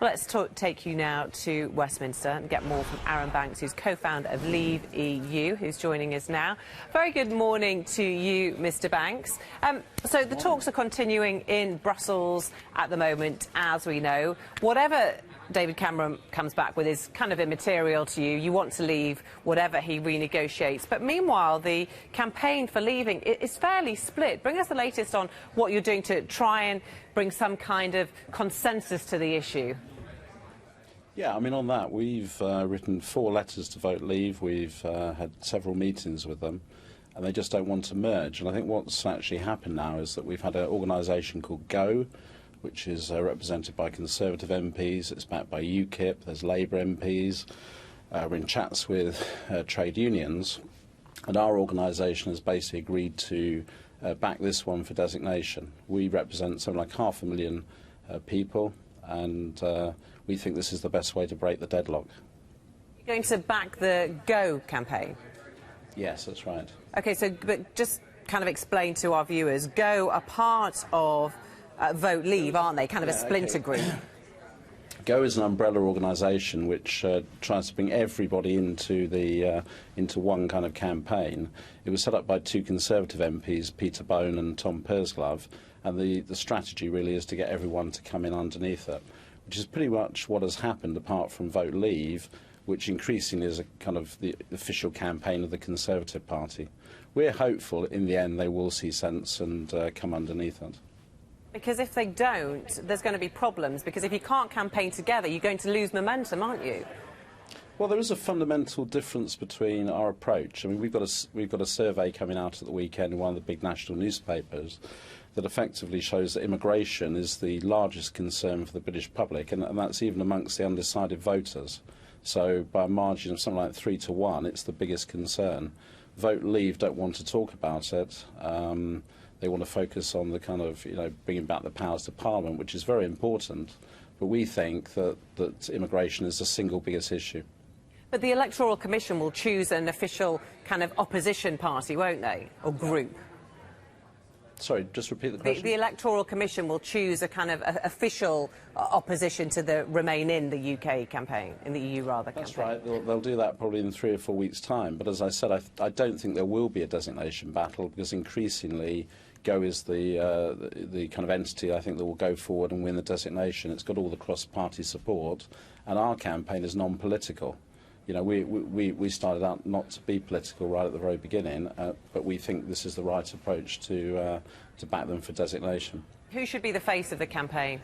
Well, let's take you now to Westminster and get more from Arron, who's co-founder of Leave.EU, who's joining us now. Very good morning to you, Mr. Banks. So the talks are continuing in Brussels at the moment, as we know. Whatever David Cameron comes back with is kind of immaterial to you. You want to leave whatever he renegotiates. But meanwhile, the campaign for leaving is fairly split. Bring us the latest on what you're doing to try and bring some kind of consensus to the issue. Yeah, I mean, on that, we've written 4 letters to Vote Leave. We've had several meetings with them, and they just don't want to merge. And I think what's actually happened now is that we've had an organisation called Go, which is represented by Conservative MPs. It's backed by UKIP. There's Labour MPs. We're in chats with trade unions, and our organisation has basically agreed to back this one for designation. We represent something like 500,000 people, and we think this is the best way to break the deadlock. You're going to back the Go campaign? Yes, that's right. OK, so but just kind of explain to our viewers, Go are part of Vote Leave, aren't they? Kind of a splinter group. Go is an umbrella organisation which tries to bring everybody into one kind of campaign. It was set up by 2 Conservative MPs, Peter Bone and Tom Pursglove, and the strategy really is to get everyone to come in underneath it, which is pretty much what has happened apart from Vote Leave, which increasingly is a kind of the official campaign of the Conservative Party. We're hopeful in the end they will see sense and come underneath it. Because if they don't, there's going to be problems, because if you can't campaign together, you're going to lose momentum, aren't you? Well, there is a fundamental difference between our approach. I mean, we've got a survey coming out at the weekend in one of the big national newspapers that effectively shows that immigration is the largest concern for the British public, and that's even amongst the undecided voters. So by a margin of something like 3 to 1, it's the biggest concern. Vote Leave don't want to talk about it. They want to focus on the kind of, bringing back the powers to Parliament, which is very important. But we think that immigration is the single biggest issue. But the Electoral Commission will choose an official kind of opposition party, won't they? Or group? Sorry, just repeat the question. The Electoral Commission will choose a kind of official opposition to the Remain in the UK campaign, in the EU rather. That's right. They'll do that probably in 3 or 4 weeks' time. But as I said, I don't think there will be a designation battle, because increasingly Go is the kind of entity I think that will go forward and win the designation. It's got all the cross-party support, and our campaign is non-political. We started out not to be political right at the very beginning, but we think this is the right approach to back them for designation. Who should be the face of the campaign?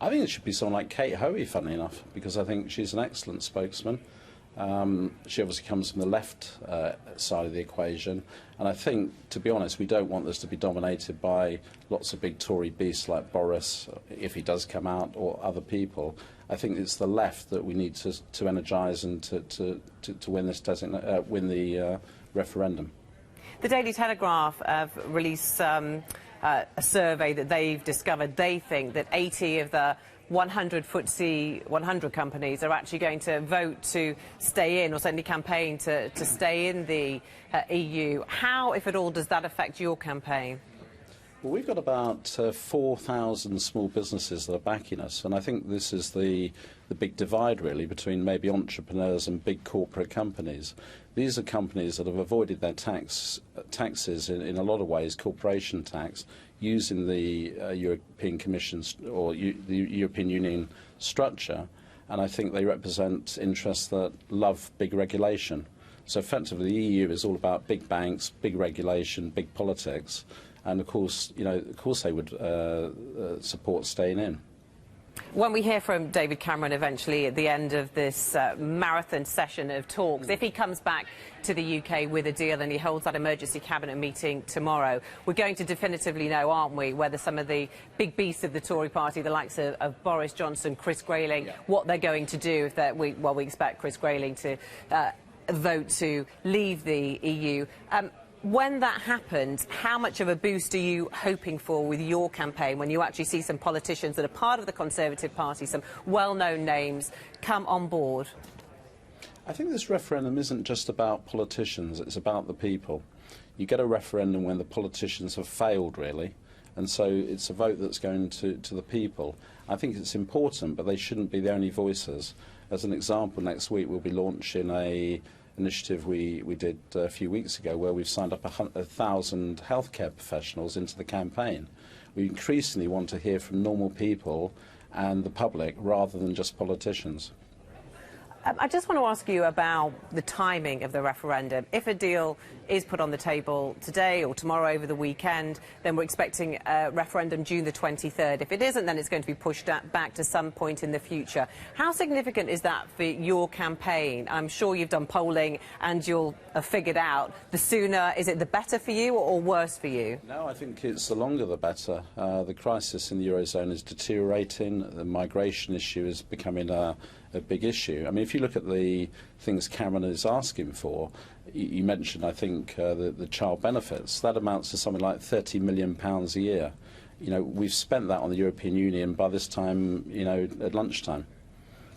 I think it should be someone like Kate Hoey, funnily enough, because I think she's an excellent spokesman. She obviously comes from the left side of the equation, and I think, to be honest, we don't want this to be dominated by lots of big Tory beasts like Boris, if he does come out, or other people. I think it's the left that we need to energise and to win this win the referendum. The Daily Telegraph have released a survey that they've discovered. They think that 80 of the 100 FTSE 100 companies are actually going to vote to stay in, or certainly campaign to stay in the EU. How, if at all, does that affect your campaign? Well, we've got about 4,000 small businesses that are backing us, and I think this is the big divide, really, between maybe entrepreneurs and big corporate companies. These are companies that have avoided their taxes in a lot of ways, corporation tax, using the European Commission's or the European Union structure, and I think they represent interests that love big regulation. So effectively, the EU is all about big banks, big regulation, big politics. And of course, they would support staying in. When we hear from David Cameron eventually at the end of this marathon session of talks, if he comes back to the UK with a deal and he holds that emergency cabinet meeting tomorrow, we're going to definitively know, aren't we, whether some of the big beasts of the Tory party, the likes of Boris Johnson, Chris Grayling, what they're going to do if we expect Chris Grayling to vote to leave the EU. When that happens, how much of a boost are you hoping for with your campaign when you actually see some politicians that are part of the Conservative Party, some well-known names, come on board? I think this referendum isn't just about politicians, it's about the people. You get a referendum when the politicians have failed, really, And so it's a vote that's going to the people. I think it's important, but they shouldn't be the only voices. As an example, next week we'll be launching a initiative we did a few weeks ago where we've signed up 1,000 healthcare professionals into the campaign. We increasingly want to hear from normal people and the public rather than just politicians. I just want to ask you about the timing of the referendum. If a deal is put on the table today or tomorrow over the weekend, then we're expecting a referendum June the 23rd. If it isn't, then it's going to be pushed back to some point in the future. How significant is that for your campaign? I'm sure you've done polling and you'll have figured out the sooner, is it the better for you or worse for you? No, I think it's the longer the better. The crisis in the Eurozone is deteriorating. The migration issue is becoming a big issue. I mean, if you look at the things Cameron is asking for, you mentioned, I think, the child benefits. That amounts to something like £30 million a year. You know, we've spent that on the European Union by this time, you know, at lunchtime.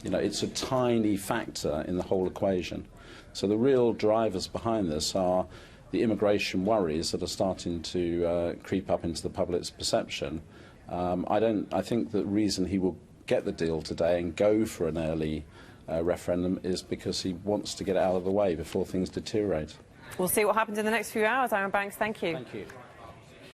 You know, it's a tiny factor in the whole equation. So the real drivers behind this are the immigration worries that are starting to creep up into the public's perception. I think the reason he will get the deal today and go for an early referendum is because he wants to get it out of the way before things deteriorate. We'll see what happens in the next few hours. Arron Banks, thank you. Thank you.